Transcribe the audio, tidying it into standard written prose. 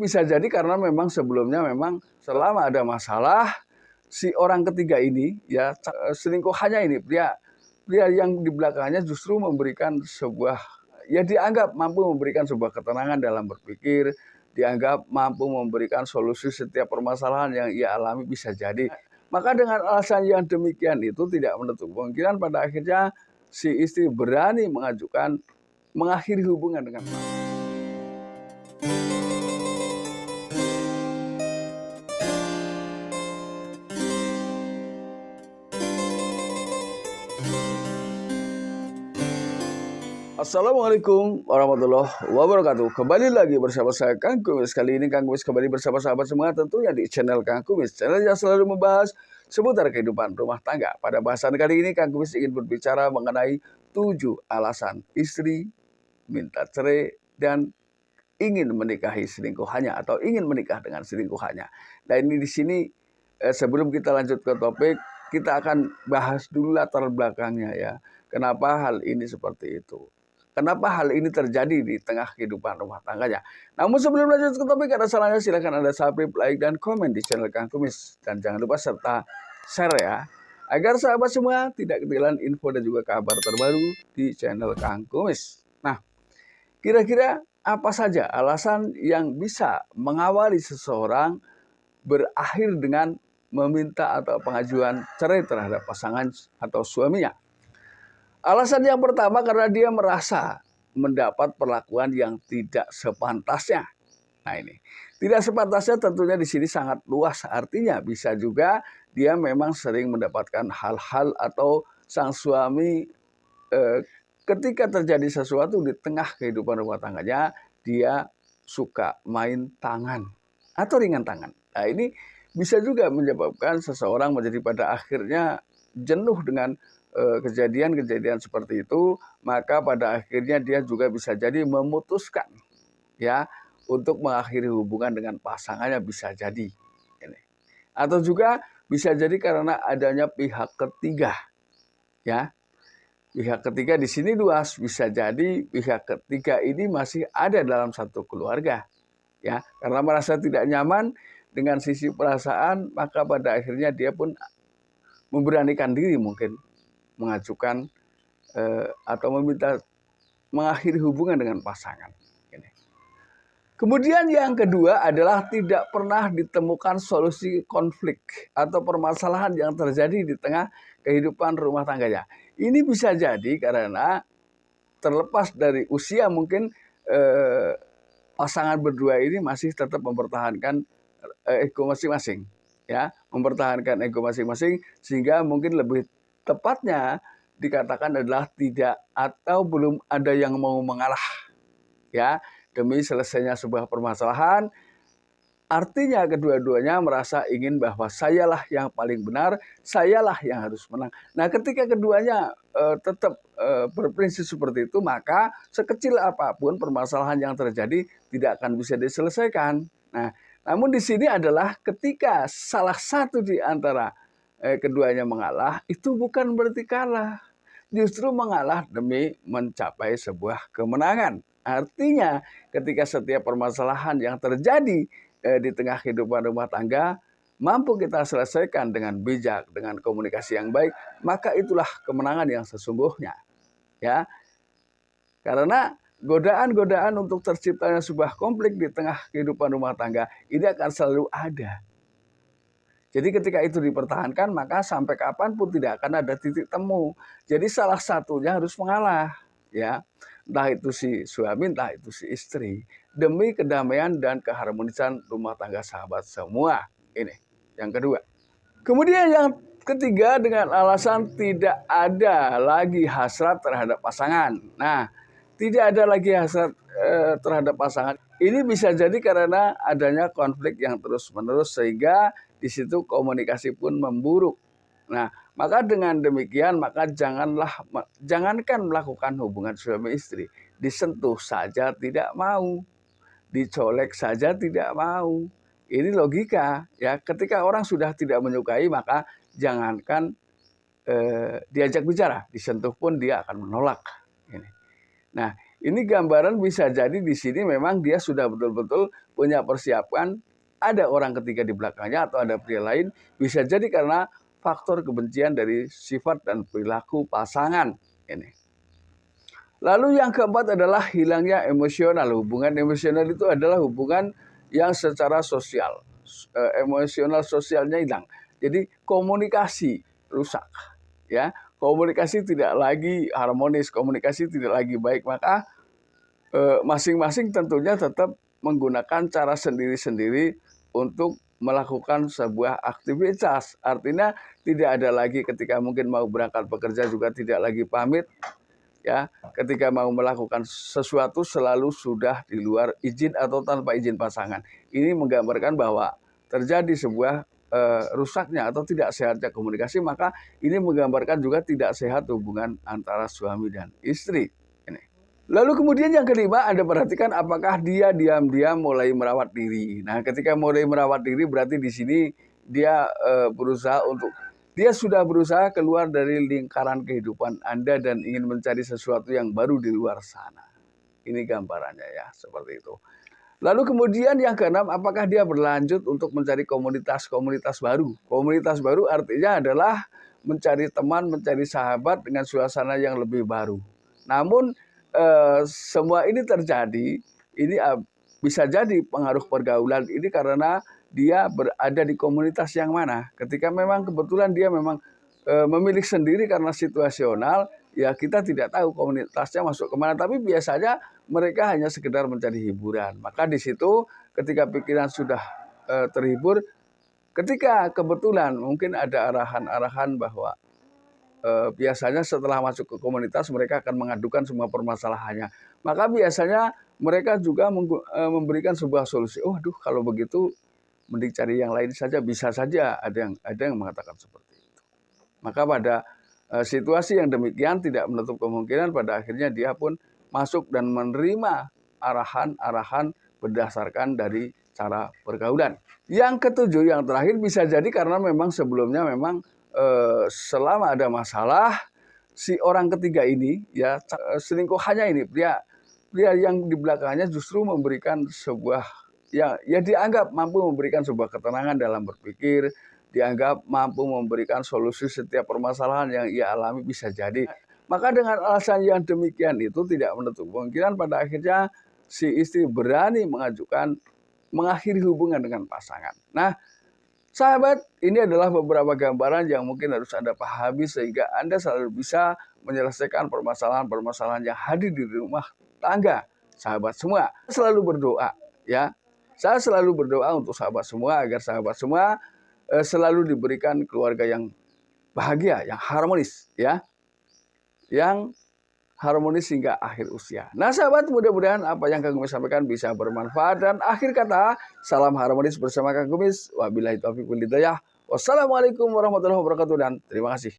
bisa jadi karena memang sebelumnya memang selama ada masalah si orang ketiga ini ya selingkuhannya ini pria yang di belakangnya justru memberikan sebuah ya dianggap mampu memberikan sebuah ketenangan dalam berpikir, dianggap mampu memberikan solusi setiap permasalahan yang ia alami bisa jadi. Maka dengan alasan yang demikian itu tidak menutup kemungkinan pada akhirnya si istri berani mengakhiri hubungan dengan Assalamualaikum warahmatullahi wabarakatuh. Kembali lagi bersama saya Kang Kumis. Kali ini Kang Kumis kembali bersama sahabat semua tentunya di channel Kang Kumis. Channel yang selalu membahas seputar kehidupan rumah tangga. Pada bahasan kali ini Kang Kumis ingin berbicara mengenai 7 alasan istri minta cerai dan ingin menikahi selingkuhannya atau ingin menikah dengan selingkuhannya. Nah ini di sini sebelum kita lanjut ke topik, kita akan bahas dulu latar belakangnya ya. Kenapa hal ini seperti itu? Kenapa hal ini terjadi di tengah kehidupan rumah tangganya? Namun sebelum lanjut ke topik, ada salahnya silahkan Anda subscribe, like, dan komen di channel Kang Kumis. Dan jangan lupa serta share ya, agar sahabat semua tidak ketinggalan info dan juga kabar terbaru di channel Kang Kumis. Nah, kira-kira apa saja alasan yang bisa mengawali seseorang berakhir dengan meminta atau pengajuan cerai terhadap pasangan atau suaminya? Alasan yang pertama karena dia merasa mendapat perlakuan yang tidak sepantasnya. Nah ini, tidak sepantasnya tentunya di sini sangat luas. Artinya bisa juga dia memang sering mendapatkan hal-hal atau sang suami ketika terjadi sesuatu di tengah kehidupan rumah tangganya, dia suka main tangan atau ringan tangan. Nah ini bisa juga menyebabkan seseorang menjadi pada akhirnya jenuh dengan kejadian-kejadian seperti itu, maka pada akhirnya dia juga bisa jadi memutuskan ya untuk mengakhiri hubungan dengan pasangannya, bisa jadi ini. Atau juga bisa jadi karena adanya pihak ketiga ya. Pihak ketiga di sini luas, bisa jadi pihak ketiga ini masih ada dalam satu keluarga ya, karena merasa tidak nyaman dengan sisi perasaan, maka pada akhirnya dia pun memberanikan diri mungkin mengajukan atau meminta mengakhiri hubungan dengan pasangan. Ini. Kemudian yang kedua adalah tidak pernah ditemukan solusi konflik atau permasalahan yang terjadi di tengah kehidupan rumah tangganya. Ini bisa jadi karena terlepas dari usia mungkin pasangan berdua ini masih tetap mempertahankan ego masing-masing, ya, mempertahankan ego masing-masing sehingga mungkin lebih tepatnya dikatakan adalah tidak atau belum ada yang mau mengalah ya demi selesainya sebuah permasalahan. Artinya kedua-duanya merasa ingin bahwa sayalah yang paling benar, sayalah yang harus menang. Nah ketika keduanya tetap berprinsip seperti itu, maka sekecil apapun permasalahan yang terjadi tidak akan bisa diselesaikan. Nah namun di sini adalah ketika salah satu di antara keduanya mengalah, itu bukan berarti kalah. Justru mengalah demi mencapai sebuah kemenangan. Artinya ketika setiap permasalahan yang terjadi di tengah kehidupan rumah tangga, mampu kita selesaikan dengan bijak, dengan komunikasi yang baik, maka itulah kemenangan yang sesungguhnya. Ya, karena godaan-godaan untuk terciptanya sebuah konflik di tengah kehidupan rumah tangga ini akan selalu ada. Jadi ketika itu dipertahankan, maka sampai kapanpun tidak akan ada titik temu. Jadi salah satunya harus mengalah, ya, entah itu si suami, entah itu si istri, demi kedamaian dan keharmonisan rumah tangga sahabat semua. Ini yang kedua. Kemudian yang ketiga dengan alasan tidak ada lagi hasrat terhadap pasangan. Nah, tidak ada lagi hasrat terhadap pasangan. Ini bisa jadi karena adanya konflik yang terus-menerus sehingga di situ komunikasi pun memburuk. Nah, maka dengan demikian maka jangankan melakukan hubungan suami istri, disentuh saja tidak mau, dicolek saja tidak mau. Ini logika ya. Ketika orang sudah tidak menyukai maka jangankan diajak bicara, disentuh pun dia akan menolak. Ini. Nah, Ini gambaran bisa jadi di sini memang dia sudah betul-betul punya persiapan, ada orang ketiga di belakangnya atau ada pria lain, bisa jadi karena faktor kebencian dari sifat dan perilaku pasangan ini. Lalu yang keempat adalah hilangnya emosional. Hubungan emosional itu adalah hubungan yang secara sosial, emosional sosialnya hilang. Jadi komunikasi rusak, ya. Komunikasi tidak lagi harmonis, komunikasi tidak lagi baik, maka masing-masing tentunya tetap menggunakan cara sendiri-sendiri untuk melakukan sebuah aktivitas. Artinya tidak ada lagi ketika mungkin mau berangkat bekerja juga tidak lagi pamit, ya. Ketika mau melakukan sesuatu selalu sudah di luar izin atau tanpa izin pasangan. Ini menggambarkan bahwa terjadi sebuah rusaknya atau tidak sehatnya komunikasi, maka ini menggambarkan juga tidak sehat hubungan antara suami dan istri. Lalu kemudian yang kelima, Anda perhatikan apakah dia diam-diam mulai merawat diri. Nah, ketika mulai merawat diri berarti di sini dia dia sudah berusaha keluar dari lingkaran kehidupan Anda dan ingin mencari sesuatu yang baru di luar sana. Ini gambarannya ya, seperti itu. Lalu kemudian yang keenam, apakah dia berlanjut untuk mencari komunitas-komunitas baru. Komunitas baru artinya adalah mencari teman, mencari sahabat dengan suasana yang lebih baru. Namun semua ini terjadi, ini bisa jadi pengaruh pergaulan ini karena dia berada di komunitas yang mana. Ketika memang kebetulan dia memang memilih sendiri karena situasional, ya kita tidak tahu komunitasnya masuk kemana. Tapi biasanya mereka hanya sekedar mencari hiburan. Maka di situ ketika pikiran sudah terhibur, ketika kebetulan mungkin ada arahan-arahan bahwa biasanya setelah masuk ke komunitas mereka akan mengadukan semua permasalahannya. Maka biasanya mereka juga memberikan sebuah solusi. Oh, aduh, kalau begitu mending cari yang lain saja. Bisa saja ada yang mengatakan seperti itu. Maka pada situasi yang demikian tidak menutup kemungkinan pada akhirnya dia pun masuk dan menerima arahan-arahan berdasarkan dari cara pergaulan. Yang ketujuh, yang terakhir bisa jadi karena memang sebelumnya memang selama ada masalah, si orang ketiga ini ya selingkuhannya ini pria yang di belakangnya justru memberikan sebuah ya dianggap mampu memberikan sebuah ketenangan dalam berpikir, dianggap mampu memberikan solusi setiap permasalahan yang ia alami bisa jadi. Maka dengan alasan yang demikian itu tidak menutup kemungkinan pada akhirnya si istri berani mengakhiri hubungan dengan pasangan. Nah, sahabat, ini adalah beberapa gambaran yang mungkin harus Anda pahami sehingga Anda selalu bisa menyelesaikan permasalahan-permasalahan yang hadir di rumah tangga. Sahabat semua, selalu berdoa ya. Saya selalu berdoa untuk sahabat semua agar sahabat semua selalu diberikan keluarga yang bahagia, yang harmonis ya. Yang harmonis hingga akhir usia. Nah sahabat, mudah-mudahan apa yang Kang Kumis sampaikan bisa bermanfaat. Dan akhir kata, salam harmonis bersama Kang Kumis. Wabillahi taufiq wal hidayah. Wassalamualaikum warahmatullahi wabarakatuh dan terima kasih.